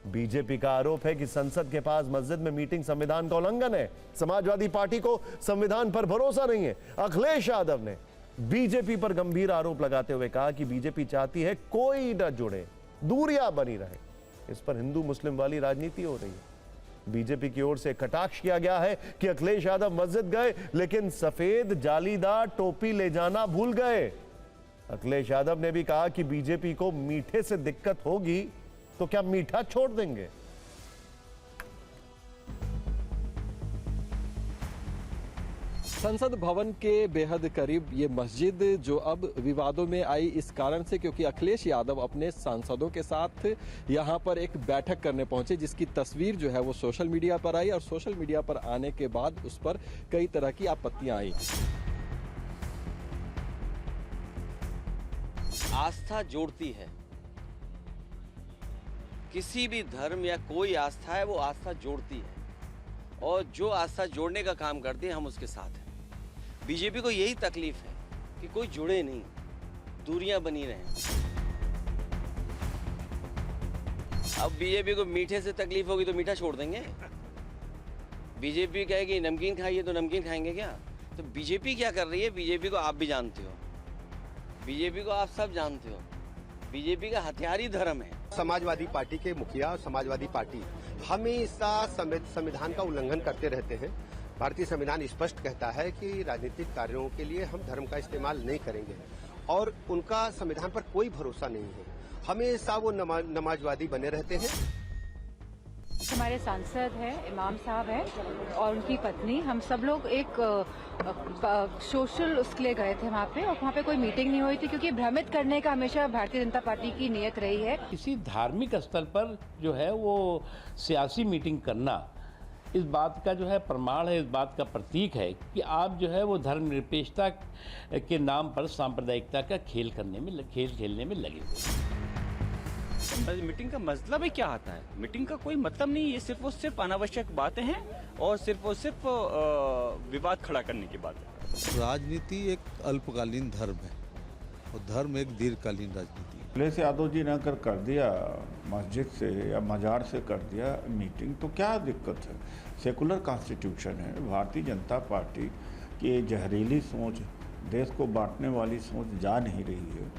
बीजेपी का आरोप है कि संसद के पास मस्जिद में मीटिंग संविधान का उल्लंघन है। समाजवादी पार्टी को संविधान पर भरोसा नहीं है। अखिलेश यादव ने बीजेपी पर गंभीर आरोप लगाते हुए कहा कि बीजेपी चाहती है कोई न जुड़े, दूरियां बनी रहे। इस पर हिंदू मुस्लिम वाली राजनीति हो रही है। बीजेपी की ओर से कटाक्ष किया गया है कि अखिलेश यादव मस्जिद गए लेकिन सफेद जालीदार टोपी ले जाना भूल गए। अखिलेश यादव ने भी कहा कि बीजेपी को मीठे से दिक्कत होगी तो क्या मीठा छोड़ देंगे। संसद भवन के बेहद करीब ये मस्जिद जो अब विवादों में आई इस कारण से क्योंकि अखिलेश यादव अपने सांसदों के साथ यहाँ पर एक बैठक करने पहुंचे, जिसकी तस्वीर जो है वो सोशल मीडिया पर आई और सोशल मीडिया पर आने के बाद उस पर कई तरह की आपत्तियां आई। आस्था जोड़ती है, किसी भी धर्म या कोई आस्था है वो आस्था जोड़ती है, और जो आस्था जोड़ने का काम करती है हम उसके साथ हैं। बीजेपी को यही तकलीफ है कि कोई जुड़े नहीं, दूरियां बनी रहें। अब बीजेपी को मीठे से तकलीफ होगी तो मीठा छोड़ देंगे। बीजेपी कहेगी नमकीन खाइए तो नमकीन खाएंगे क्या? तो बीजेपी क्या कर रही है, बीजेपी को आप भी जानते हो, बीजेपी को आप सब जानते हो। बीजेपी का हथियार ही धर्म है। समाजवादी पार्टी के मुखिया और समाजवादी पार्टी हमेशा संविधान का उल्लंघन करते रहते हैं। भारतीय संविधान स्पष्ट कहता है कि राजनीतिक कार्यों के लिए हम धर्म का इस्तेमाल नहीं करेंगे और उनका संविधान पर कोई भरोसा नहीं है। हमेशा वो नमाजवादी बने रहते हैं। हमारे सांसद हैं, इमाम साहब हैं और उनकी पत्नी, हम सब लोग एक सोशल उसके लिए गए थे वहाँ पे, और वहाँ पे कोई मीटिंग नहीं हुई थी क्योंकि भ्रमित करने का हमेशा भारतीय जनता पार्टी की नीयत रही है। किसी धार्मिक स्तर पर जो है वो सियासी मीटिंग करना इस बात का जो है प्रमाण है, इस बात का प्रतीक है कि आप जो है वो धर्मनिरपेक्षता के नाम पर सांप्रदायिकता का खेल खेलने में लगे हुए। मीटिंग का मतलब ही क्या आता है? मीटिंग का कोई मतलब नहीं, ये सिर्फ और सिर्फ अनावश्यक बातें हैं और सिर्फ विवाद खड़ा करने की बात है। राजनीति एक अल्पकालीन धर्म है और धर्म एक दीर्घकालीन राजनीति है। अखिलेश यादव जी ने अगर कर दिया मस्जिद से या मजार से कर दिया मीटिंग तो क्या दिक्कत है? सेकुलर कॉन्स्टिट्यूशन है। भारतीय जनता पार्टी की जहरीली सोच, देश को बांटने वाली सोच जा नहीं रही है।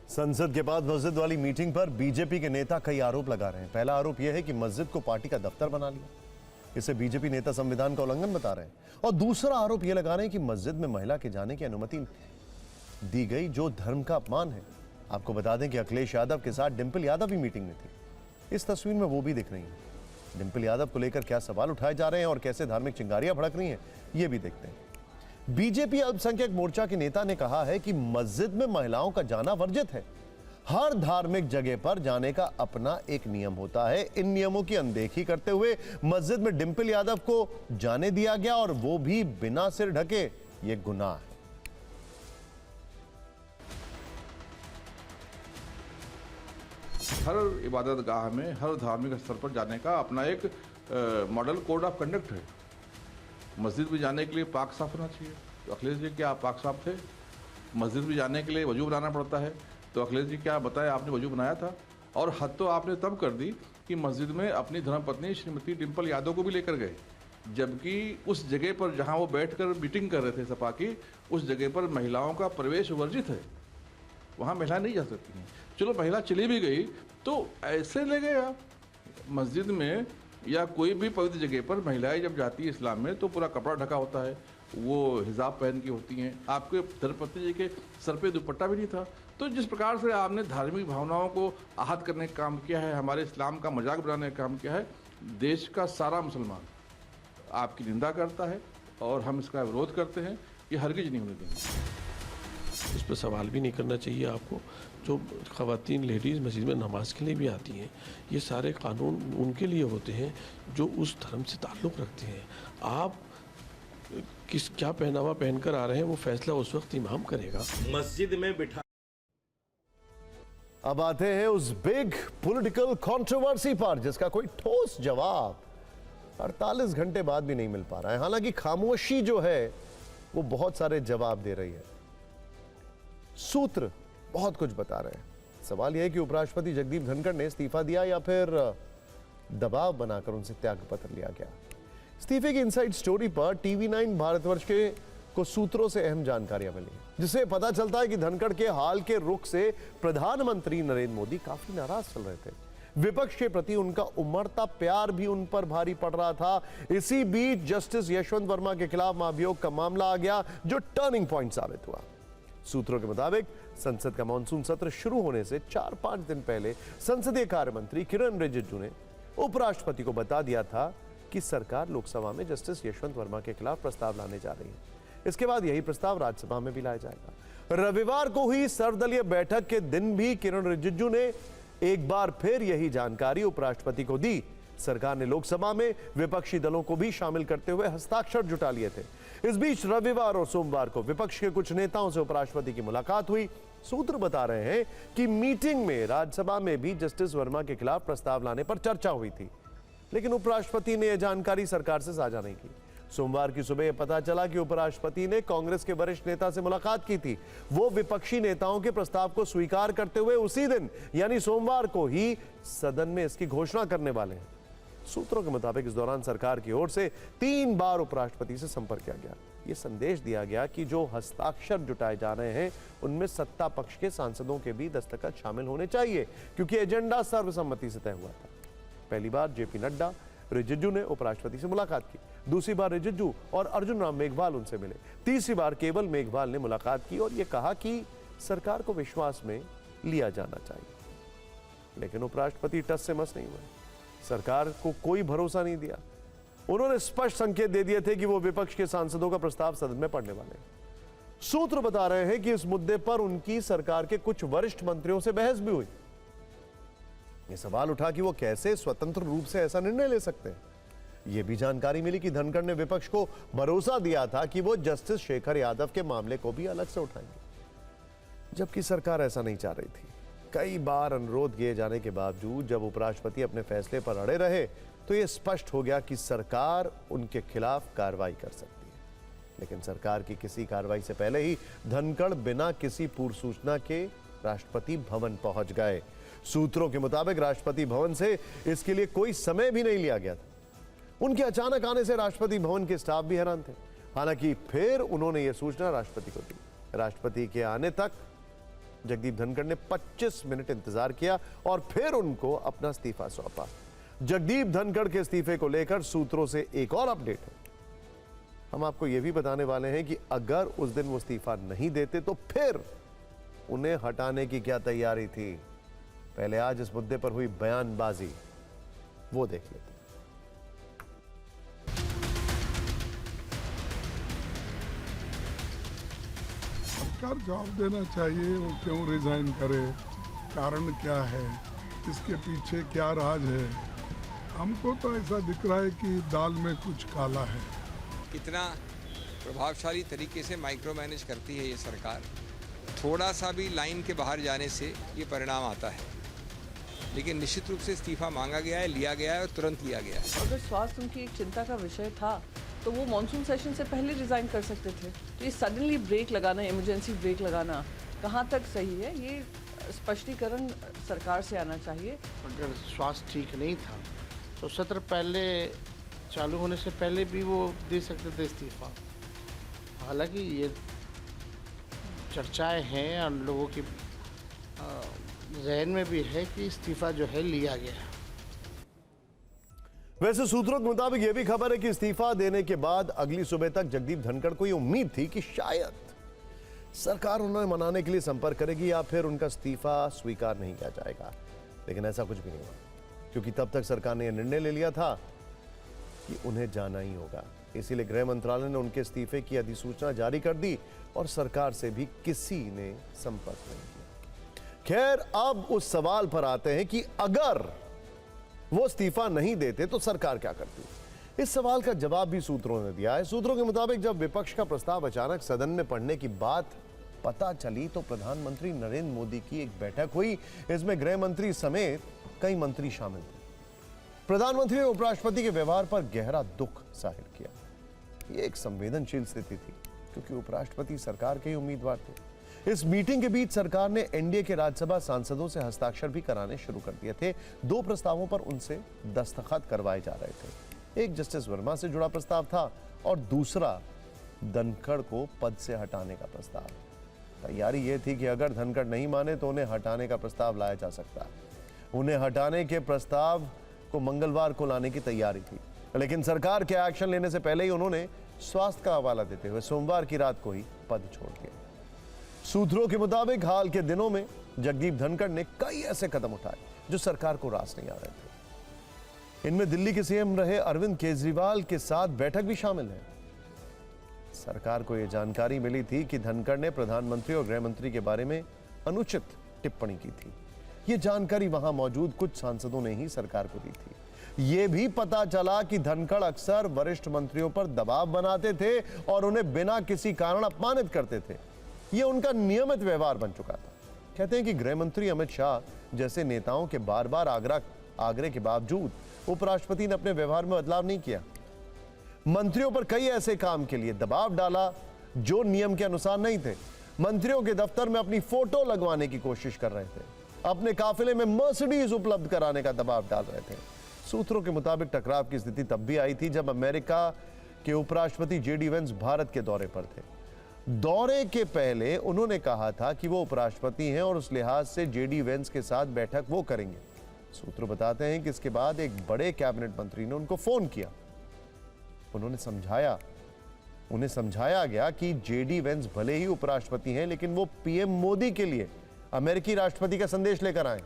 संसद के बाद मस्जिद वाली मीटिंग पर बीजेपी के नेता कई आरोप लगा रहे हैं। पहला आरोप यह है कि मस्जिद को पार्टी का दफ्तर बना लिया, इसे बीजेपी नेता संविधान का उल्लंघन बता रहे हैं। और दूसरा आरोप यह लगा रहे हैं कि मस्जिद में महिला के जाने की अनुमति दी गई, जो धर्म का अपमान है। आपको बता दें कि अखिलेश यादव के साथ डिंपल यादव भी मीटिंग में थी। इस तस्वीर में वो भी दिख रही हैं। डिंपल यादव को लेकर क्या सवाल उठाए जा रहे हैं और कैसे धार्मिक चिंगारियां भड़क रही हैं, ये भी देखते हैं। बीजेपी अल्पसंख्यक मोर्चा के नेता ने कहा है कि मस्जिद में महिलाओं का जाना वर्जित है। हर धार्मिक जगह पर जाने का अपना एक नियम होता है। इन नियमों की अनदेखी करते हुए मस्जिद में डिंपल यादव को जाने दिया गया, और वो भी बिना सिर ढके। ये गुनाह है। हर इबादत गाह में, हर धार्मिक स्तर पर जाने का अपना एक मॉडल कोड ऑफ कंडक्ट है। मस्जिद में जाने के लिए पाक साफ होना चाहिए। तो अखिलेश जी क्या पाक साफ थे? मस्जिद में जाने के लिए वजू बनाना पड़ता है। तो अखिलेश जी क्या बताया, आपने वजू बनाया था? और हद तो आपने तब कर दी कि मस्जिद में अपनी धर्मपत्नी श्रीमती डिंपल यादव को भी लेकर गए, जबकि उस जगह पर जहां वो बैठकर मीटिंग कर रहे थे सपा की, उस जगह पर महिलाओं का प्रवेश वर्जित है। वहां महिला नहीं जा सकती हैं। चलो महिला चली भी गई तो ऐसे ले गए आप। मस्जिद में या कोई भी पवित्र जगह पर महिलाएं जब जाती है इस्लाम में तो पूरा कपड़ा ढका होता है, वो हिजाब पहन की होती हैं। आपके धर्मपत्नी जी के सर पे दुपट्टा भी नहीं था। तो जिस प्रकार से आपने धार्मिक भावनाओं को आहत करने का काम किया है, हमारे इस्लाम का मजाक बनाने का काम किया है, देश का सारा मुसलमान आपकी निंदा करता है और हम इसका विरोध करते हैं। ये हरगिज नहीं होने देंगे। इस पर सवाल भी नहीं करना चाहिए आपको। जो ख़वातीन लेडीज़ मस्जिद में नमाज के लिए भी आती हैं, ये सारे कानून उनके लिए होते हैं जो उस धर्म से ताल्लुक़ रखते हैं। आप क्या पहनावा पहनकर आ रहे हैं वो फैसला उस वक्त इमाम करेगा। मस्जिद में बिठा अब आते हैं उस बिग पॉलिटिकल कंट्रोवर्सी पर जिसका कोई ठोस जवाब 48 घंटे बाद भी नहीं मिल पा रहा है। हालांकि खामोशी जो है वो बहुत सारे जवाब दे रही है। सूत्र बहुत कुछ बता रहे हैं। सवाल यह है कि उपराष्ट्रपति जगदीप धनखड़ ने इस्तीफा दिया या फिर दबाव बनाकर उनसे त्यागपत्र लिया गया। इस्तीफे की इनसाइड स्टोरी पर TV9 भारतवर्ष के को सूत्रों से अहम जानकारियां मिली, जिससे पता चलता है कि धनखड़ के हाल के रुख से प्रधानमंत्री नरेंद्र मोदी काफी नाराज चल रहे थे। विपक्ष के प्रति उनका उमड़ता प्यार भी उन पर भारी पड़ रहा था। इसी बीच जस्टिस यशवंत वर्मा के खिलाफ महाभियोग का मामला आ गया, जो टर्निंग पॉइंट साबित हुआ। सूत्रों के मुताबिक संसद का मानसून सत्र शुरू होने से 4-5 दिन पहले संसदीय कार्य मंत्री किरण रिजिजू ने उपराष्ट्रपति को बता दिया था कि सरकार लोकसभा में जस्टिस यशवंत वर्मा के खिलाफ प्रस्ताव लाने जा रही है। इसके बाद यही प्रस्ताव राज्यसभा में भी लाया जाएगा। रविवार को हुई सर्वदलीय बैठक के दिन भी किरण रिजिजू ने एक बार फिर यही जानकारी उपराष्ट्रपति को दी। सरकार ने लोकसभा में विपक्षी दलों को भी शामिल करते हुए हस्ताक्षर जुटा लिए थे। इस बीच रविवार और सोमवार को विपक्ष के कुछ नेताओं से उपराष्ट्रपति की मुलाकात हुई। सूत्र बता रहे हैं कि मीटिंग में राज्यसभा में भी जस्टिस वर्मा के खिलाफ प्रस्ताव लाने पर चर्चा हुई थी, लेकिन उपराष्ट्रपति ने यह जानकारी सरकार से साझा नहीं की। सोमवार की सुबह यह पता चला कि उपराष्ट्रपति ने कांग्रेस के वरिष्ठ नेता से मुलाकात की थी। वो विपक्षी नेताओं के प्रस्ताव को स्वीकार करते हुए उसी दिन यानी सोमवार को ही सदन में इसकी घोषणा करने वाले हैं। सूत्रों के मुताबिक इस दौरान सरकार की ओर से 3 बार उपराष्ट्रपति से संपर्क किया गया। यह संदेश दिया गया कि जो हस्ताक्षर जुटाए जा रहे हैं उनमें सत्ता पक्ष के सांसदों के भी दस्तखत शामिल होने चाहिए, क्योंकि एजेंडा सर्वसम्मति से तय हुआ था। पहली बार जेपी नड्डा, रिजिजू ने उपराष्ट्रपति से मुलाकात की। दूसरी बार रिजिजू और अर्जुन राम मेघवाल उनसे मिले। तीसरी बार केवल मेघवाल ने मुलाकात की और यह कहा कि सरकार को विश्वास में लिया जाना चाहिए। लेकिन उपराष्ट्रपति टस से मस नहीं हुए। सरकार को कोई भरोसा नहीं दिया। उन्होंने स्पष्ट संकेत दे दिए थे कि वो विपक्ष के सांसदों का प्रस्ताव सदन में पढ़ने वाले हैं। सूत्र बता रहे हैं कि इस मुद्दे पर उनकी सरकार के कुछ वरिष्ठ मंत्रियों से बहस भी हुई। ये सवाल उठा कि वो कैसे स्वतंत्र रूप से ऐसा निर्णय ले सकते हैं। यह भी जानकारी मिली कि धनखड़ ने विपक्ष को भरोसा दिया था कि वो जस्टिस शेखर यादव के मामले को भी अलग से उठाएंगे, जबकि सरकार ऐसा नहीं चाह रही थी। कई बार अनुरोध किए जाने के बावजूद जब उपराष्ट्रपति अपने फैसले पर अड़े रहे तो यह स्पष्ट हो गया कि सरकार उनके खिलाफ कार्रवाई कर सकती है। लेकिन सरकार की किसी कार्रवाई से पहले ही धनखड़ बिना किसी पूर्व सूचना के राष्ट्रपति भवन पहुंच गए। सूत्रों के मुताबिक राष्ट्रपति भवन से इसके लिए कोई समय भी नहीं लिया गया था। उनके अचानक आने से राष्ट्रपति भवन के स्टाफ भी हैरान थे। हालांकि फिर उन्होंने यह सूचना राष्ट्रपति को दी। राष्ट्रपति के आने तक जगदीप धनखड़ ने 25 मिनट इंतजार किया और फिर उनको अपना इस्तीफा सौंपा। जगदीप धनखड़ के इस्तीफे को लेकर सूत्रों से एक और अपडेट है। हम आपको यह भी बताने वाले हैं कि अगर उस दिन वो इस्तीफा नहीं देते तो फिर उन्हें हटाने की क्या तैयारी थी। पहले आज इस मुद्दे पर हुई बयानबाजी वो देख लेते हैं। सरकार जवाब देना चाहिए, वो क्यों रिजाइन करे, कारण क्या है, इसके पीछे क्या राज है। हमको तो ऐसा दिख रहा है कि दाल में कुछ काला है। कितना प्रभावशाली तरीके से माइक्रो मैनेज करती है ये सरकार। थोड़ा सा भी लाइन के बाहर जाने से ये परिणाम आता है। लेकिन निश्चित रूप से इस्तीफा मांगा गया है, लिया गया है और तुरंत लिया गया है। अगर स्वास्थ्य उनकी एक चिंता का विषय था तो वो मॉनसून सेशन से पहले रिजाइन कर सकते थे। तो ये सडनली ब्रेक लगाना, इमरजेंसी ब्रेक लगाना कहाँ तक सही है, ये स्पष्टीकरण सरकार से आना चाहिए। अगर स्वास्थ्य ठीक नहीं था तो सत्र पहले चालू होने से पहले भी वो दे सकते थे इस्तीफा। हालांकि ये चर्चाएं हैं और लोगों की जहन में भी है कि इस्तीफा जो है लिया गया। वैसे सूत्रों के मुताबिक यह भी खबर है कि इस्तीफा देने के बाद अगली सुबह तक जगदीप धनखड़ को यह उम्मीद थी कि शायद सरकार उन्हें मनाने के लिए संपर्क करेगी या फिर उनका इस्तीफा स्वीकार नहीं किया जाएगा। लेकिन ऐसा कुछ भी नहीं हुआ, क्योंकि तब तक सरकार ने यह निर्णय ले लिया था कि उन्हें जाना ही होगा। इसीलिए गृह मंत्रालय ने उनके इस्तीफे की अधिसूचना जारी कर दी और सरकार से भी किसी ने संपर्क नहीं किया। खैर, अब उस सवाल पर आते हैं कि अगर वो इस्तीफा नहीं देते तो सरकार क्या करती। इस सवाल का जवाब भी सूत्रों ने दिया है। सूत्रों के मुताबिक जब विपक्ष का प्रस्ताव अचानक सदन में पढ़ने की बात पता चली तो प्रधानमंत्री नरेंद्र मोदी की एक बैठक हुई। इसमें गृह मंत्री समेत कई मंत्री शामिल थे। प्रधानमंत्री ने उपराष्ट्रपति के व्यवहार पर गहरा दुख जाहिर किया। यह एक संवेदनशील स्थिति थी, क्योंकि उपराष्ट्रपति सरकार के ही उम्मीदवार थे। इस मीटिंग के बीच सरकार ने एनडीए के राज्यसभा सांसदों से हस्ताक्षर भी कराने शुरू कर दिए थे। 2 प्रस्तावों पर उनसे दस्तखत करवाए जा रहे थे। एक जस्टिस वर्मा से जुड़ा प्रस्ताव था और दूसरा धनखड़ को पद से हटाने का प्रस्ताव। तैयारी यह थी कि अगर धनखड़ नहीं माने तो उन्हें हटाने का प्रस्ताव लाया जा सकता। उन्हें हटाने के प्रस्ताव को मंगलवार को लाने की तैयारी थी, लेकिन सरकार के एक्शन लेने से पहले ही उन्होंने स्वास्थ्य का हवाला देते हुए सोमवार की रात को ही पद छोड़ दिया। सूत्रों के मुताबिक हाल के दिनों में जगदीप धनखड़ ने कई ऐसे कदम उठाए जो सरकार को रास नहीं आ रहे थे। इनमें दिल्ली के सीएम रहे अरविंद केजरीवाल के साथ बैठक भी शामिल है। सरकार को यह जानकारी मिली थी कि धनखड़ ने प्रधानमंत्री और गृह मंत्री के बारे में अनुचित टिप्पणी की थी। यह जानकारी वहां मौजूद कुछ सांसदों ने ही सरकार को दी थी। यह भी पता चला कि धनखड़ अक्सर वरिष्ठ मंत्रियों पर दबाव बनाते थे और उन्हें बिना किसी कारण अपमानित करते थे। यह उनका नियमित व्यवहार बन चुका था। कहते हैं कि गृह मंत्री अमित शाह जैसे नेताओं के बार-बार आग्रह के बावजूद उपराष्ट्रपति ने अपने व्यवहार में बदलाव नहीं किया। मंत्रियों पर कई ऐसे काम के लिए दबाव डाला जो नियम के अनुसार नहीं थे। मंत्रियों के दफ्तर में अपनी फोटो लगवाने की कोशिश कर रहे थे, अपने काफिले में मर्सिडीज उपलब्ध कराने का दबाव डाल रहे थे। सूत्रों के मुताबिक टकराव की स्थिति तब भी आई थी जब अमेरिका के उपराष्ट्रपति जेडी वेंस भारत के दौरे पर थे। दौरे के पहले उन्होंने कहा था कि वो उपराष्ट्रपति हैं और उस लिहाज से जेडी वेंस के साथ बैठक वो करेंगे। सूत्र बताते हैं कि इसके बाद एक बड़े कैबिनेट मंत्री ने उनको फोन किया। उन्हें समझाया गया कि जेडी वेंस भले ही उपराष्ट्रपति हैं, लेकिन वो पीएम मोदी के लिए अमेरिकी राष्ट्रपति का संदेश लेकर आए।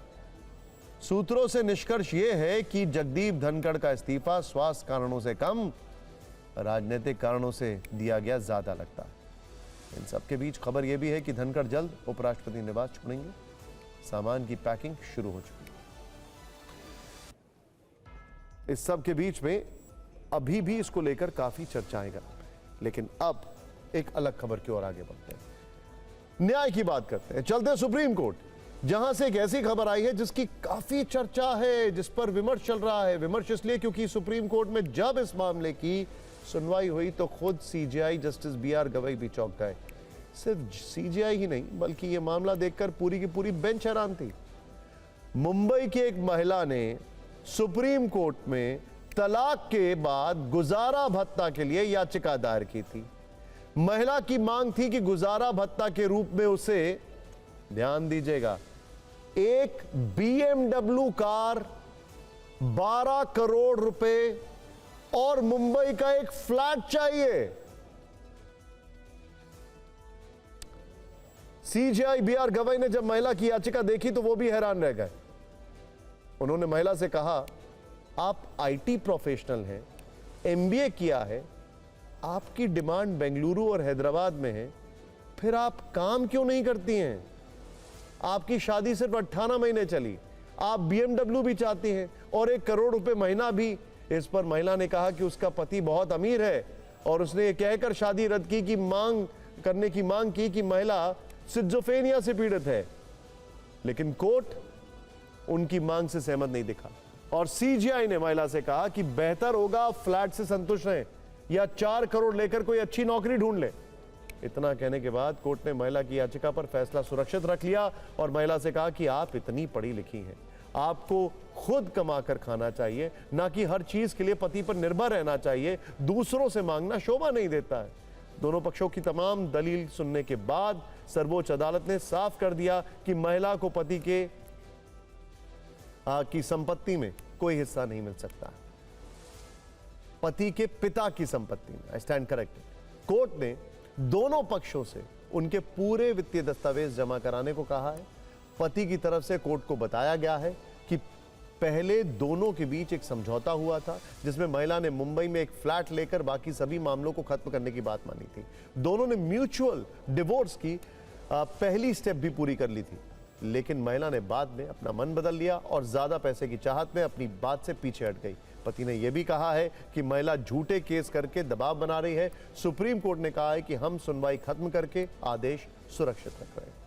सूत्रों से निष्कर्ष यह है कि जगदीप धनखड़ का इस्तीफा स्वास्थ्य कारणों से कम, राजनीतिक कारणों से दिया गया ज्यादा लगता है। इन सबके बीच खबर यह भी है कि धनखड़ जल्द उपराष्ट्रपति निवास छोड़ेंगे। सामान की पैकिंग शुरू हो चुकी है। इस सब के बीच में अभी भी इसको लेकर काफी चर्चाएं हैं, लेकिन अब एक अलग खबर की ओर आगे बढ़ते हैं। न्याय की बात करते हैं, चलते हैं सुप्रीम कोर्ट, जहां से एक ऐसी खबर आई है जिसकी काफी चर्चा है, जिस पर विमर्श चल रहा है। विमर्श इसलिए क्योंकि सुप्रीम कोर्ट में जब इस मामले की सुनवाई हुई तो खुद सीजेआई जस्टिस बीआर गवई भी चौंक गए। सिर्फ सीजेआई ही नहीं, बल्कि यह मामला देखकर पूरी की पूरी बेंच हैरान थी। मुंबई की एक महिला ने सुप्रीम कोर्ट में तलाक के बाद गुजारा भत्ता के लिए याचिका दायर की थी। महिला की मांग थी कि गुजारा भत्ता के रूप में उसे, ध्यान दीजिएगा, एक BMW कार, 12 करोड़ रुपए और मुंबई का एक फ्लैट चाहिए। सीजेआई बीआर गवई ने जब महिला की याचिका देखी तो वो भी हैरान रह गए। उन्होंने महिला से कहा, आप आईटी प्रोफेशनल हैं, एमबीए किया है, आपकी डिमांड बेंगलुरु और हैदराबाद में है, फिर आप काम क्यों नहीं करती हैं? आपकी शादी सिर्फ 18 महीने चली, आप BMW भी चाहती हैं और 1 करोड़ रुपए महीना भी। इस पर महिला ने कहा कि उसका पति बहुत अमीर है और उसने ये कहकर शादी रद्द की कि मांग की कि महिला सिजोफ्रेनिया से पीड़ित है। लेकिन कोर्ट उनकी मांग से सहमत नहीं दिखा और सीजेआई ने महिला से कहा कि बेहतर होगा फ्लैट से संतुष्ट रहें या 4 करोड़ लेकर कोई अच्छी नौकरी ढूंढ ले। इतना कहने के बाद कोर्ट ने महिला की याचिका पर फैसला सुरक्षित रख लिया और महिला से कहा कि आप इतनी पढ़ी लिखी हैं, आपको खुद कमाकर खाना चाहिए, ना कि हर चीज के लिए पति पर निर्भर रहना चाहिए। दूसरों से मांगना शोभा नहीं देता है। दोनों पक्षों की तमाम दलील सुनने के बाद सर्वोच्च अदालत ने साफ कर दिया कि महिला को पति के की संपत्ति में कोई हिस्सा नहीं मिल सकता। पति के पिता की संपत्ति में, आई स्टैंड करेक्टेड। कोर्ट ने दोनों पक्षों से उनके पूरे वित्तीय दस्तावेज जमा कराने को कहा है। पति की तरफ से कोर्ट को बताया गया है कि पहले दोनों के बीच एक समझौता हुआ था जिसमें महिला ने मुंबई में एक फ्लैट लेकर बाकी सभी मामलों को खत्म करने की बात मानी थी। दोनों ने म्यूचुअल डिवोर्स की पहली स्टेप भी पूरी कर ली थी, लेकिन महिला ने बाद में अपना मन बदल लिया और ज्यादा पैसे की चाहत में अपनी बात से पीछे हट गई। पति ने यह भी कहा है कि महिला झूठे केस करके दबाव बना रही है। सुप्रीम कोर्ट ने कहा है कि हम सुनवाई खत्म करके आदेश सुरक्षित रख रहे हैं।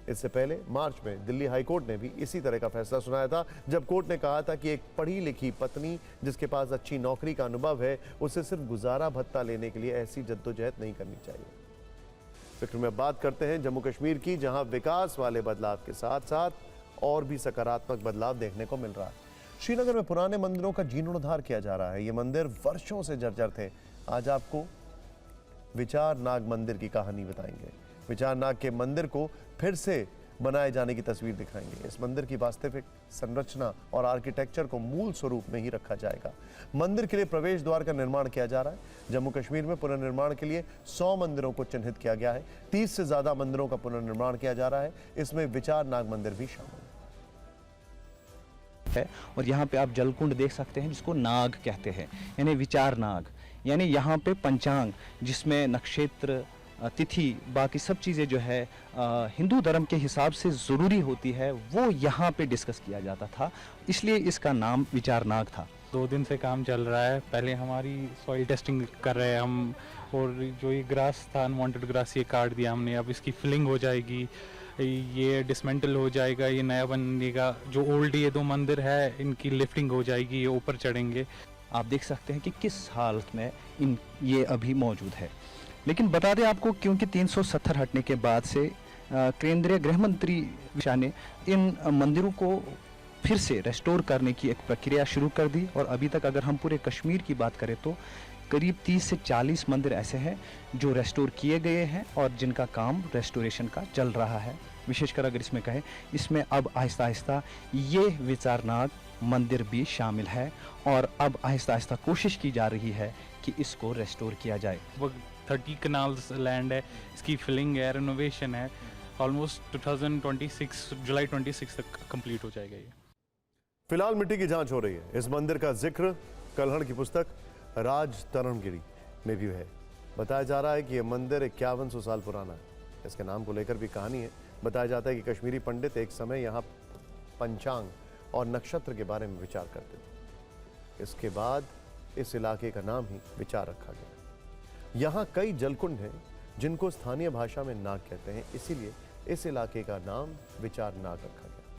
इससे पहले मार्च में दिल्ली हाईकोर्ट ने भी इसी तरह का फैसला सुनाया था, जब कोर्ट ने कहा था कि एक पढ़ी लिखी पत्नी जिसके पास अच्छी नौकरी का अनुभव है, उसे सिर्फ गुजारा भत्ता लेने के लिए ऐसी जद्दोजहद नहीं करनी चाहिए। फिक्र में बात करते हैं जम्मू कश्मीर की, जहां विकास वाले बदलाव के साथ साथ और भी सकारात्मक बदलाव देखने को मिल रहा है। श्रीनगर में पुराने मंदिरों का जीर्णोद्धार किया जा रहा है। ये मंदिर वर्षों से जर्जर थे। आज आपको विचार नाग मंदिर की कहानी बताएंगे। विचार नाग के मंदिर को फिर से बनाए जाने की तस्वीर दिखाएंगे। इस मंदिर की वास्तविक संरचना और आर्किटेक्चर को मूल स्वरूप में ही रखा जाएगा। मंदिर के लिए प्रवेश द्वार का निर्माण किया जा रहा है। जम्मू कश्मीर में पुनर्निर्माण के लिए 100 मंदिरों को चिन्हित किया गया है। 30 से ज्यादा मंदिरों का पुनर्निर्माण किया जा रहा है। इसमें विचार नाग मंदिर भी शामिल है। और यहाँ पे आप जलकुंड देख सकते हैं जिसको नाग कहते हैं, यानी विचार नाग। यानी यहाँ पे पंचांग, जिसमें नक्षत्र, तिथि, बाकी सब चीज़ें जो है हिंदू धर्म के हिसाब से ज़रूरी होती है, वो यहाँ पे डिस्कस किया जाता था, इसलिए इसका नाम विचार नाग था। 2 दिन से काम चल रहा है। पहले हमारी सॉइल टेस्टिंग कर रहे हैं हम, और जो ये ग्रास था, अनवांटेड ग्रास, ये काट दिया हमने। अब इसकी फिलिंग हो जाएगी, ये डिसमेंटल हो जाएगा, ये नया बनेगा। जो ओल्ड ये 2 मंदिर है, इनकी लिफ्टिंग हो जाएगी, ये ऊपर चढ़ेंगे। आप देख सकते हैं कि किस हालत में ये अभी मौजूद है। लेकिन बता दें आपको, क्योंकि 370 हटने के बाद से केंद्रीय गृह मंत्री अमित शाह ने इन मंदिरों को फिर से रेस्टोर करने की एक प्रक्रिया शुरू कर दी, और अभी तक अगर हम पूरे कश्मीर की बात करें तो करीब 30 से 40 मंदिर ऐसे हैं जो रेस्टोर किए गए हैं और जिनका काम रेस्टोरेशन का चल रहा है। विशेषकर अगर इसमें कहें, इसमें अब आहिस्ता आहिस्ता ये विचारनाग मंदिर भी शामिल है, और अब आहिस्ता आहिस्ता कोशिश की जा रही है कि इसको रेस्टोर किया जाए। 30 कनाल्स लैंड है, इसकी फिलिंग है, रिनोवेशन है, ऑलमोस्ट 2026 जुलाई 26 तक कंप्लीट हो जाएगा ये। फिलहाल मिट्टी की जांच हो रही है। इस मंदिर का जिक्र कल्हड़ की पुस्तक राज तरणगिरी में भी है। बताया जा रहा है कि यह मंदिर 5100 साल पुराना है। इसके नाम को लेकर भी कहानी है। बताया जाता है कि कश्मीरी पंडित एक समय यहाँ पंचांग और नक्षत्र के बारे में विचार करते थे। इसके बाद इस इलाके का नाम ही विचार रखा गया। यहाँ कई जलकुंड हैं जिनको स्थानीय भाषा में नाग कहते हैं, इसीलिए इस इलाके का नाम विचार नाग रखा गया।